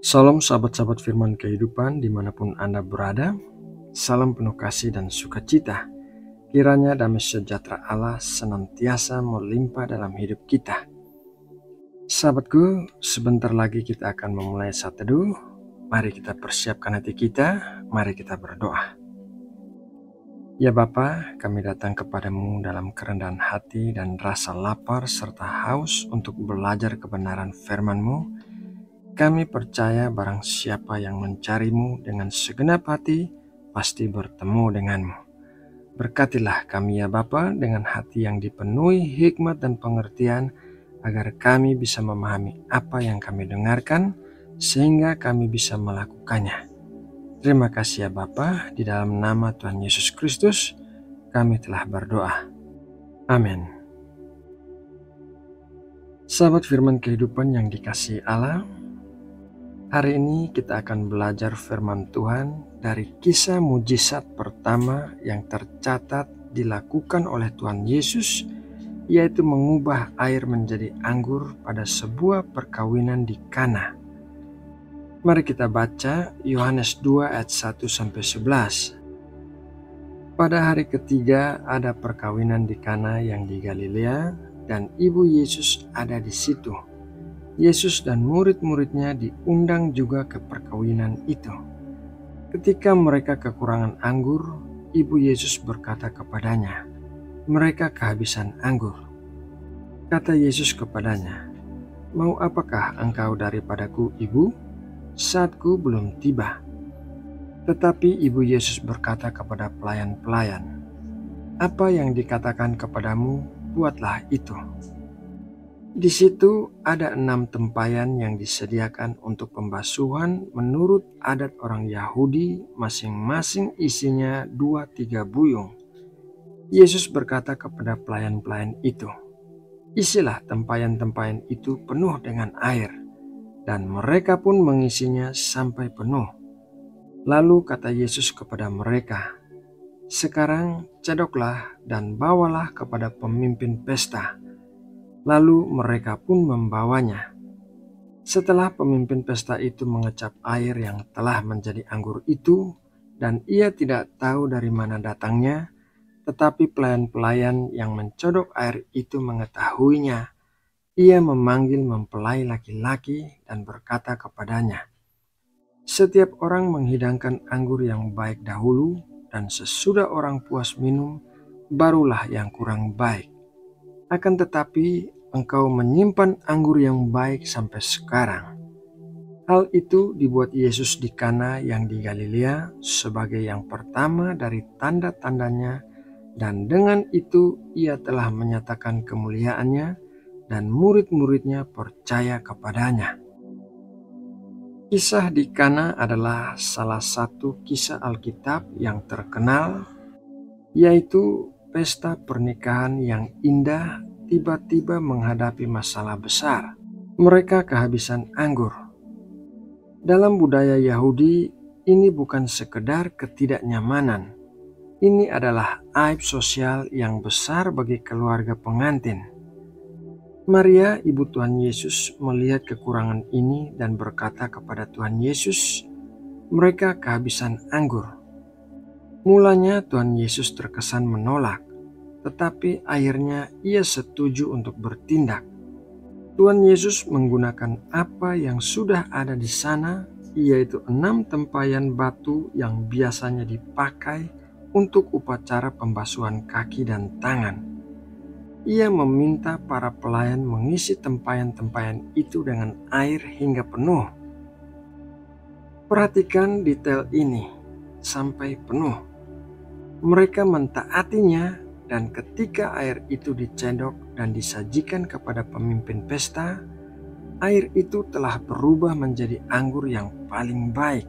Salam sahabat-sahabat firman kehidupan dimanapun Anda berada. Salam penuh kasih dan sukacita. Kiranya damai sejahtera Allah senantiasa melimpah dalam hidup kita. Sahabatku, sebentar lagi kita akan memulai saat teduh. Mari kita persiapkan hati kita, mari kita berdoa. Ya Bapa, kami datang kepadamu dalam kerendahan hati dan rasa lapar serta haus untuk belajar kebenaran firman-Mu. Kami percaya barang siapa yang mencarimu dengan segenap hati, pasti bertemu denganmu. Berkatilah kami ya Bapa dengan hati yang dipenuhi hikmat dan pengertian, agar kami bisa memahami apa yang kami dengarkan, sehingga kami bisa melakukannya. Terima kasih ya Bapa, di dalam nama Tuhan Yesus Kristus, kami telah berdoa. Amin. Sahabat firman kehidupan yang dikasihi Allah, hari ini kita akan belajar firman Tuhan dari kisah mujizat pertama yang tercatat dilakukan oleh Tuhan Yesus, yaitu mengubah air menjadi anggur pada sebuah perkawinan di Kana. Mari kita baca Yohanes 2 ayat 1-11. Pada hari ketiga ada perkawinan di Kana yang di Galilea, dan ibu Yesus ada di situ. Yesus dan murid-muridnya diundang juga ke perkawinan itu. Ketika mereka kekurangan anggur, ibu Yesus berkata kepadanya, "Mereka kehabisan anggur." Kata Yesus kepadanya, "Mau apakah engkau daripadaku, ibu? Saatku belum tiba." Tetapi ibu Yesus berkata kepada pelayan-pelayan, "Apa yang dikatakan kepadamu, buatlah itu." Di situ ada 6 tempayan yang disediakan untuk pembasuhan menurut adat orang Yahudi, masing-masing isinya 2-3 buyung. Yesus berkata kepada pelayan-pelayan itu, "Isilah tempayan-tempayan itu penuh dengan air," dan mereka pun mengisinya sampai penuh. Lalu kata Yesus kepada mereka, "Sekarang cedoklah dan bawalah kepada pemimpin pesta." Lalu mereka pun membawanya. Setelah pemimpin pesta itu mengecap air yang telah menjadi anggur itu, dan ia tidak tahu dari mana datangnya, tetapi pelayan-pelayan yang mencodok air itu mengetahuinya, ia memanggil mempelai laki-laki dan berkata kepadanya, "Setiap orang menghidangkan anggur yang baik dahulu, dan sesudah orang puas minum, barulah yang kurang baik. Akan tetapi engkau menyimpan anggur yang baik sampai sekarang." Hal itu dibuat Yesus di Kana yang di Galilea sebagai yang pertama dari tanda-tandanya, dan dengan itu ia telah menyatakan kemuliaannya, dan murid-muridnya percaya kepadanya. Kisah di Kana adalah salah satu kisah Alkitab yang terkenal, yaitu pesta pernikahan yang indah tiba-tiba menghadapi masalah besar. Mereka kehabisan anggur. Dalam budaya Yahudi, ini bukan sekedar ketidaknyamanan. Ini adalah aib sosial yang besar bagi keluarga pengantin. Maria, ibu Tuhan Yesus, melihat kekurangan ini dan berkata kepada Tuhan Yesus, "Mereka kehabisan anggur." Mulanya Tuhan Yesus terkesan menolak, tetapi akhirnya ia setuju untuk bertindak. Tuhan Yesus menggunakan apa yang sudah ada di sana, yaitu 6 tempayan batu yang biasanya dipakai untuk upacara pembasuhan kaki dan tangan. Ia meminta para pelayan mengisi tempayan-tempayan itu dengan air hingga penuh. Perhatikan detail ini sampai penuh. Mereka mentaatinya, dan ketika air itu dicendok dan disajikan kepada pemimpin pesta, air itu telah berubah menjadi anggur yang paling baik.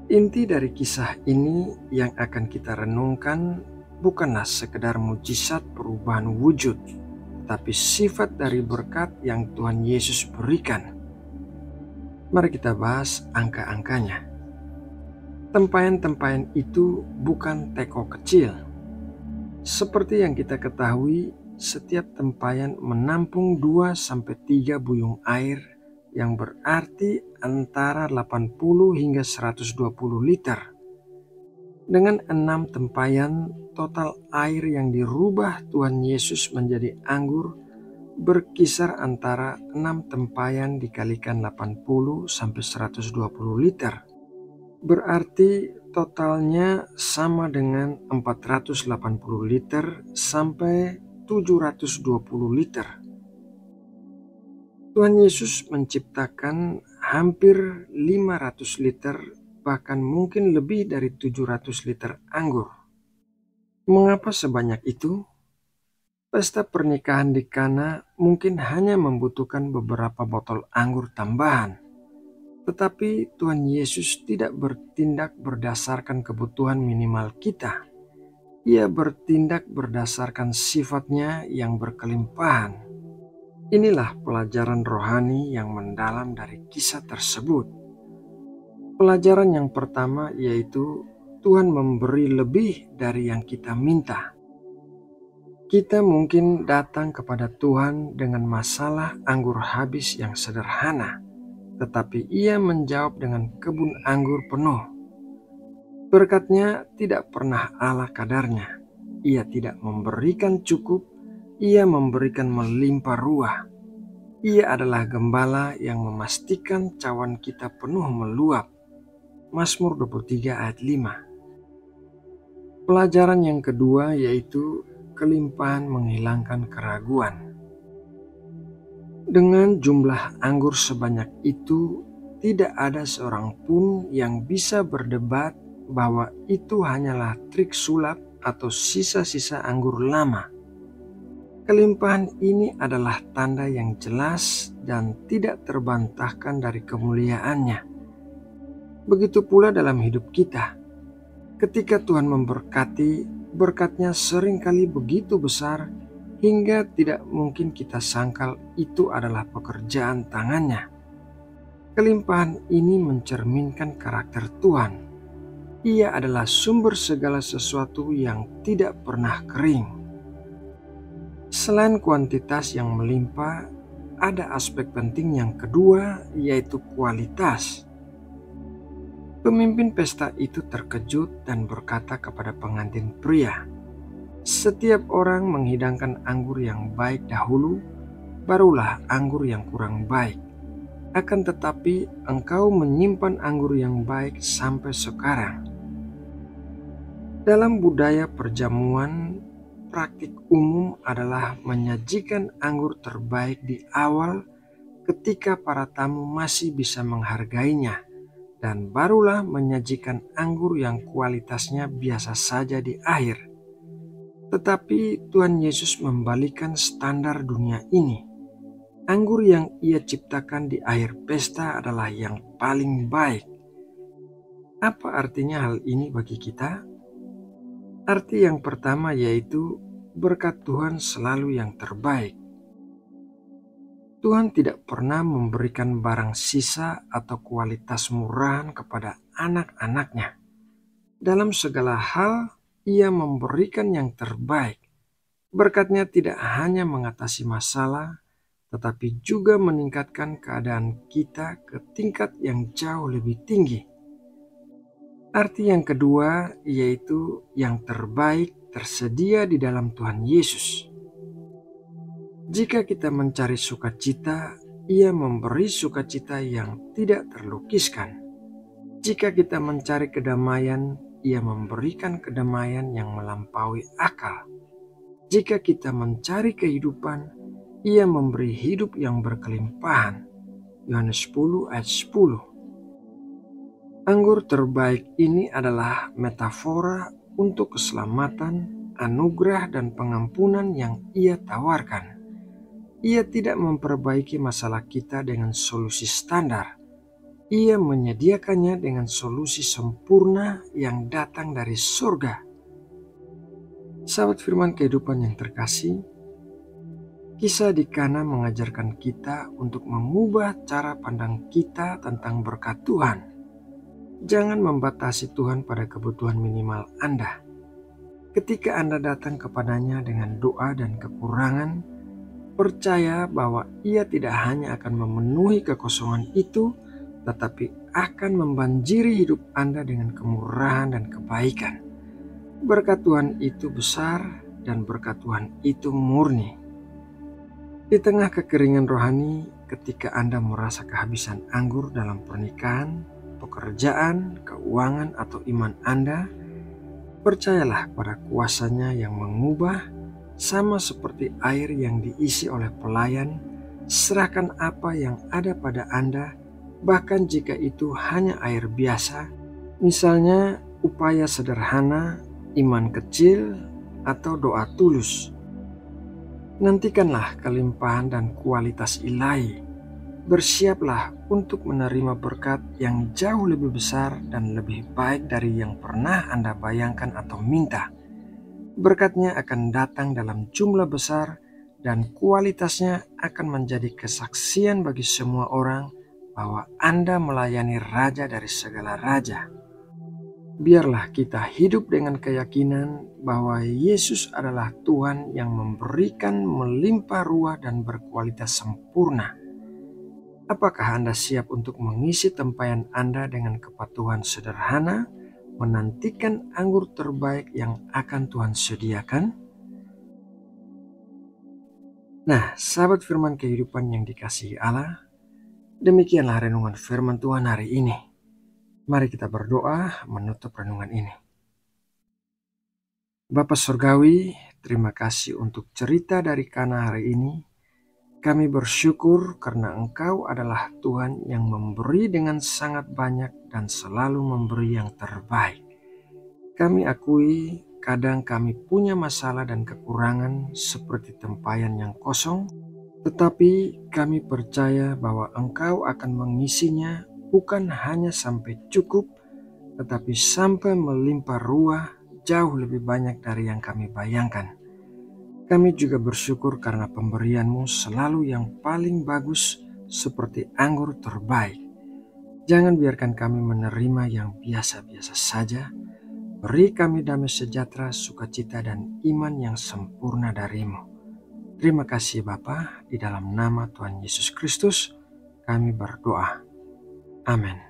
Inti dari kisah ini yang akan kita renungkan bukanlah sekedar mujizat perubahan wujud, tetapi sifat dari berkat yang Tuhan Yesus berikan. Mari kita bahas angka-angkanya. Tempayan-tempayan itu bukan teko kecil. Seperti yang kita ketahui, setiap tempayan menampung 2-3 buyung air, yang berarti antara 80 hingga 120 liter. Dengan 6 tempayan, total air yang dirubah Tuhan Yesus menjadi anggur berkisar antara 6 tempayan dikalikan 80 sampai 120 liter. Berarti totalnya sama dengan 480 liter sampai 720 liter. Tuhan Yesus menciptakan hampir 500 liter, bahkan mungkin lebih dari 700 liter anggur. Mengapa sebanyak itu? Pesta pernikahan di Kana mungkin hanya membutuhkan beberapa botol anggur tambahan. Tetapi Tuhan Yesus tidak bertindak berdasarkan kebutuhan minimal kita. Ia bertindak berdasarkan sifatnya yang berkelimpahan. Inilah pelajaran rohani yang mendalam dari kisah tersebut. Pelajaran yang pertama yaitu Tuhan memberi lebih dari yang kita minta. Kita mungkin datang kepada Tuhan dengan masalah anggur habis yang sederhana, tetapi Ia menjawab dengan kebun anggur penuh. Berkat-Nya tidak pernah ala kadarnya. Ia tidak memberikan cukup, Ia memberikan melimpah ruah. Ia adalah gembala yang memastikan cawan kita penuh meluap. Mazmur 23 ayat 5. Pelajaran yang kedua yaitu kelimpahan menghilangkan keraguan. Dengan jumlah anggur sebanyak itu, tidak ada seorang pun yang bisa berdebat bahwa itu hanyalah trik sulap atau sisa-sisa anggur lama. Kelimpahan ini adalah tanda yang jelas dan tidak terbantahkan dari kemuliaannya. Begitu pula dalam hidup kita. Ketika Tuhan memberkati, berkat-Nya seringkali begitu besar hingga tidak mungkin kita sangkal itu adalah pekerjaan tangan-Nya. Kelimpahan ini mencerminkan karakter Tuhan. Ia adalah sumber segala sesuatu yang tidak pernah kering. Selain kuantitas yang melimpah, ada aspek penting yang kedua yaitu kualitas. Pemimpin pesta itu terkejut dan berkata kepada pengantin pria, "Setiap orang menghidangkan anggur yang baik dahulu, barulah anggur yang kurang baik. Akan tetapi engkau menyimpan anggur yang baik sampai sekarang." Dalam budaya perjamuan, praktik umum adalah menyajikan anggur terbaik di awal ketika para tamu masih bisa menghargainya. Dan barulah menyajikan anggur yang kualitasnya biasa saja di akhir. Tetapi Tuhan Yesus membalikan standar dunia ini. Anggur yang Ia ciptakan di akhir pesta adalah yang paling baik. Apa artinya hal ini bagi kita? Arti yang pertama yaitu berkat Tuhan selalu yang terbaik. Tuhan tidak pernah memberikan barang sisa atau kualitas murahan kepada anak-anak-Nya. Dalam segala hal, Ia memberikan yang terbaik. Berkat-Nya tidak hanya mengatasi masalah, tetapi juga meningkatkan keadaan kita ke tingkat yang jauh lebih tinggi. Arti yang kedua yaitu yang terbaik tersedia di dalam Tuhan Yesus. Jika kita mencari sukacita, Ia memberi sukacita yang tidak terlukiskan. Jika kita mencari kedamaian, Ia memberikan kedamaian yang melampaui akal. Jika kita mencari kehidupan, Ia memberi hidup yang berkelimpahan. Yohanes 10 ayat 10. Anggur terbaik ini adalah metafora untuk keselamatan, anugerah, dan pengampunan yang Ia tawarkan. Ia tidak memperbaiki masalah kita dengan solusi standar. Ia menyediakannya dengan solusi sempurna yang datang dari surga. Sahabat firman kehidupan yang terkasih, kisah di Kana mengajarkan kita untuk mengubah cara pandang kita tentang berkat Tuhan. Jangan membatasi Tuhan pada kebutuhan minimal Anda. Ketika Anda datang kepadanya dengan doa dan kekurangan, percaya bahwa Ia tidak hanya akan memenuhi kekosongan itu, tetapi akan membanjiri hidup Anda dengan kemurahan dan kebaikan. Berkat Tuhan itu besar dan berkat Tuhan itu murni. Di tengah kekeringan rohani, ketika Anda merasa kehabisan anggur dalam pernikahan, pekerjaan, keuangan, atau iman Anda, percayalah pada kuasanya yang mengubah, sama seperti air yang diisi oleh pelayan. Serahkan apa yang ada pada Anda, bahkan jika itu hanya air biasa, misalnya upaya sederhana, iman kecil, atau doa tulus. Nantikanlah kelimpahan dan kualitas ilahi. Bersiaplah untuk menerima berkat yang jauh lebih besar dan lebih baik dari yang pernah Anda bayangkan atau minta. Berkatnya akan datang dalam jumlah besar dan kualitasnya akan menjadi kesaksian bagi semua orang bahwa Anda melayani Raja dari segala raja. Biarlah kita hidup dengan keyakinan bahwa Yesus adalah Tuhan yang memberikan melimpah ruah dan berkualitas sempurna. Apakah Anda siap untuk mengisi tempayan Anda dengan kepatuhan sederhana, menantikan anggur terbaik yang akan Tuhan sediakan? Nah, sahabat firman kehidupan yang dikasihi Allah, demikianlah renungan firman Tuhan hari ini. Mari kita berdoa menutup renungan ini. Bapa Surgawi, terima kasih untuk cerita dari Kana hari ini. Kami bersyukur karena Engkau adalah Tuhan yang memberi dengan sangat banyak dan selalu memberi yang terbaik. Kami akui kadang kami punya masalah dan kekurangan seperti tempayan yang kosong, tetapi kami percaya bahwa Engkau akan mengisinya bukan hanya sampai cukup, tetapi sampai melimpah ruah jauh lebih banyak dari yang kami bayangkan. Kami juga bersyukur karena pemberian-Mu selalu yang paling bagus seperti anggur terbaik. Jangan biarkan kami menerima yang biasa-biasa saja. Beri kami damai sejahtera, sukacita, dan iman yang sempurna dari-Mu. Terima kasih Bapa, di dalam nama Tuhan Yesus Kristus kami berdoa. Amin.